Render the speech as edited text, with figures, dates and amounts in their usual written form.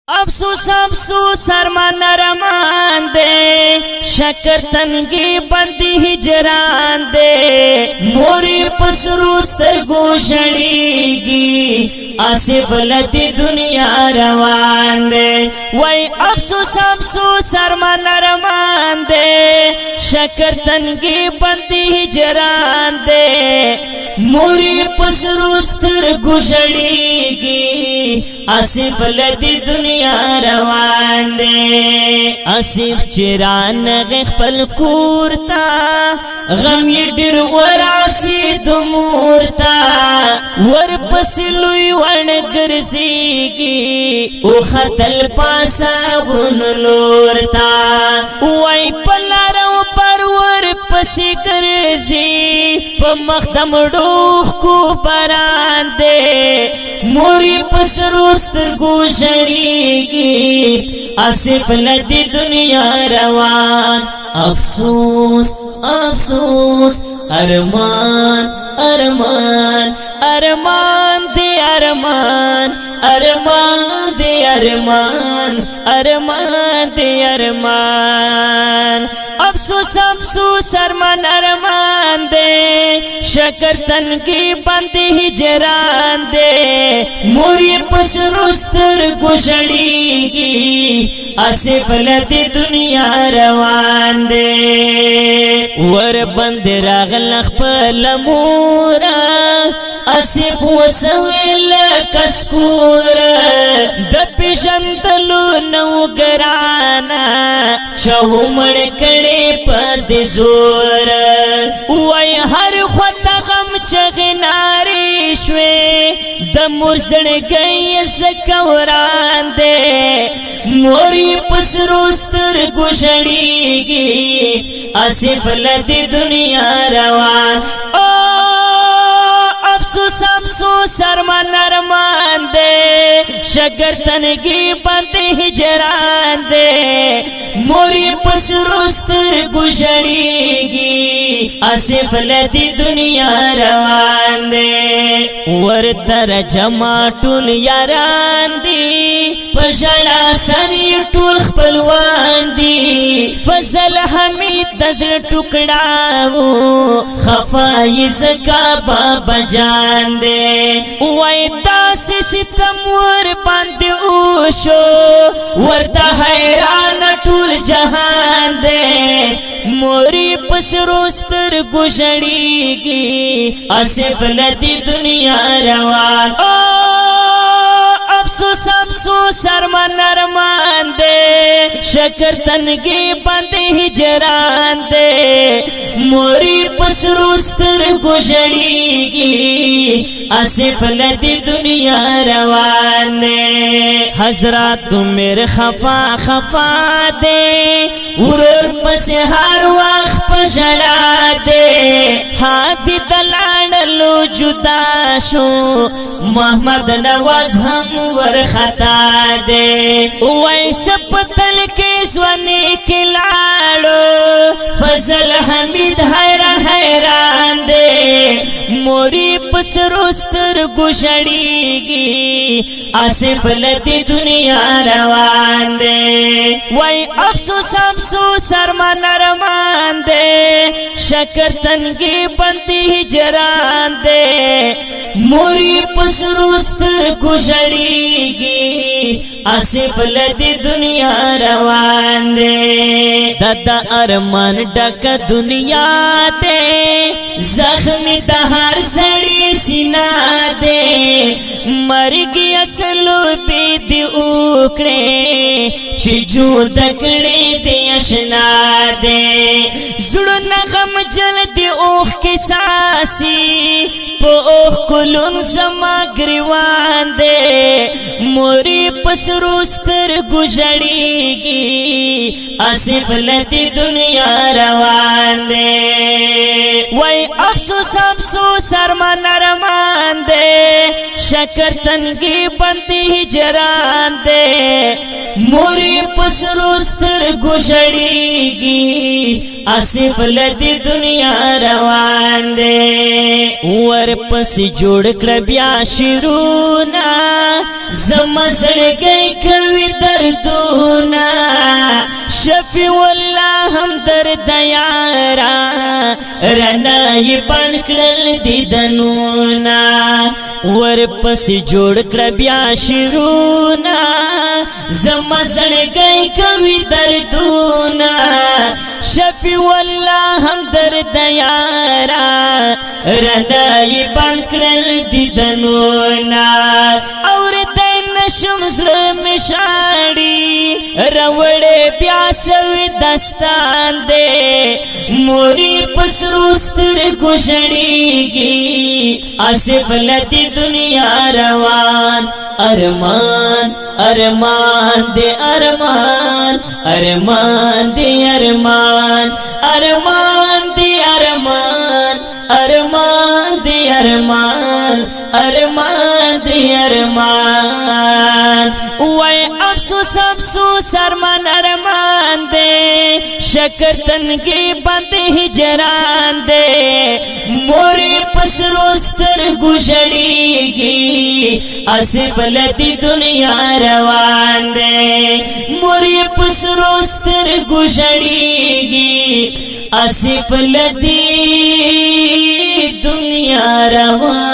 अफसोस अफसोस अरमान अरमान दे शकर तनगी बंदी हिजरान दे मोरी पसरूस्त गोशड़ीगी आसिफ लती दुनिया रवान दे वही अफसोस अफसोस अरमान अरमान दे शकर तनगी बंदी हिजरान दे मोरी पसरूस्त गोशड़ीगी आसिफ लती दुनिया रवान दे आसिफ चिरान खपल कूरता गम ये डिर वरासी दुमूरता वर पसलुई वन गरसीगी ओ खतल पासा गुन लोरता वही पल्लारों पर वर पसी करसी प मखदम डूख को परान दे मोरी पसरूस्त गोशड़ीगी आसिफ लती दुनिया रवान अफसोस अफसोस अरमान अरमान अरमान दे अरमान अरमान दे अरमान अरमान दे अरमान अफसोस अफसोस अरमान अरमान दे शकर तन की बंदी हिजरान दे मोरी पसरुस्तर गुशड़ीगी आसिफ लती दुनिया रवान दे वर बंद रागलख पलमूरा आसिफ वसविल कस्कूर द पिशंतलू नौगराना चहुमड़ कड़े पद जोर वही हर ख्वता गम चगनारी श्वे द मुरसड़ गई सकवरान दे मोरी पसरुस्तर गुशड़ीगी आसिफ लती दुनिया रवान अफसोस अफसोस अरमान अरमान दे शगर तनगी बंदी हिजरान दे मोरी पसरुस्तर गुशड़ीगी आसिफ लती दुनिया रवान दे वर तर जमा टूल यारान दी पशड़ा सनी टूल खपलवान दी फजल हमीद दजल टुकड़ाओ खफाई सका बाबा जान दे दास सितम वर बंद ऊशो वरता हैरान टूल जहान दे मोरी पसरुस्तर गुशड़ीगी आसिफ लती दुनिया रवान अफसोस अफसोस अरमान अरमान दे शकर तनगी बंदी हिजरान दे मोरी पसरुस्तर गुशड़ीगी आसिफ लती दुनिया रवान दे हजरत तुम मेरे खफा खफा दे उरर पस हर वक्त पशड़ा दे हाथी दलाडलो जुदा शो मोहम्मद नवाज हम वर खता दे वैसे पतल के स्वने के लाड़ो फजल हमीद हैरान हैरान दे मोरी पसरुस्तर गुशड़ीगी आसिफ लती दुनिया रवान दे वही अफसोस अफसोस अरमान अरमान दे शकर तनगी बंदी हिजरान दे मोरी पसरुस्तर गुशड़ीगी आसिफ लती दुनिया रवान दे दादा अरमान डक दुनिया दे जख्मी दहर सड़ी सिना दे मर गया असलो पे दे उकड़े चिजू दकड़े दे अशना दे जुड़ नगम जल दे ओख की सासी पो ओख कुलुन समा ग्रीवान दे मोरी पसरुस्तर गुशड़ीगी आसिफ लती दुनिया रवान दे वही अफसोस अफसोस अरमान अरमान दे शकर तनगी बंदी हिजरान दे मोरी पसरुस्तर गुशड़ीगी आसिफ लती दुनिया रवान दे वर पस जोड़ कर ब्या शुरू ना जमसड़ गई कविता دردونا شفیع الله هم درد یارا رنای پنکړل دیدنونا ورپس جوړ کړ بیا شرونا زما زړګی کوي دردونا شفیع الله هم درد یارا رنای پنکړل دیدنونا اور نشم زړه می شاړي راوړې بیا سوي داستان دې موري پسروستر ګشړيږي اسف لتی دنیا روان ارمان ارمان دے ارمان ارمان دے ارمان ارمان دے ارمان ارمان دے ارمان ارمان دے ارمان وای افسوس افسوس ارمان ارمان دے شکر تنگی بند ہجران دے موری پسروستر گشڑیگی اسف لتی دنیا روان دے موری پسروستر گشڑیگی اسف لتی دنیا روان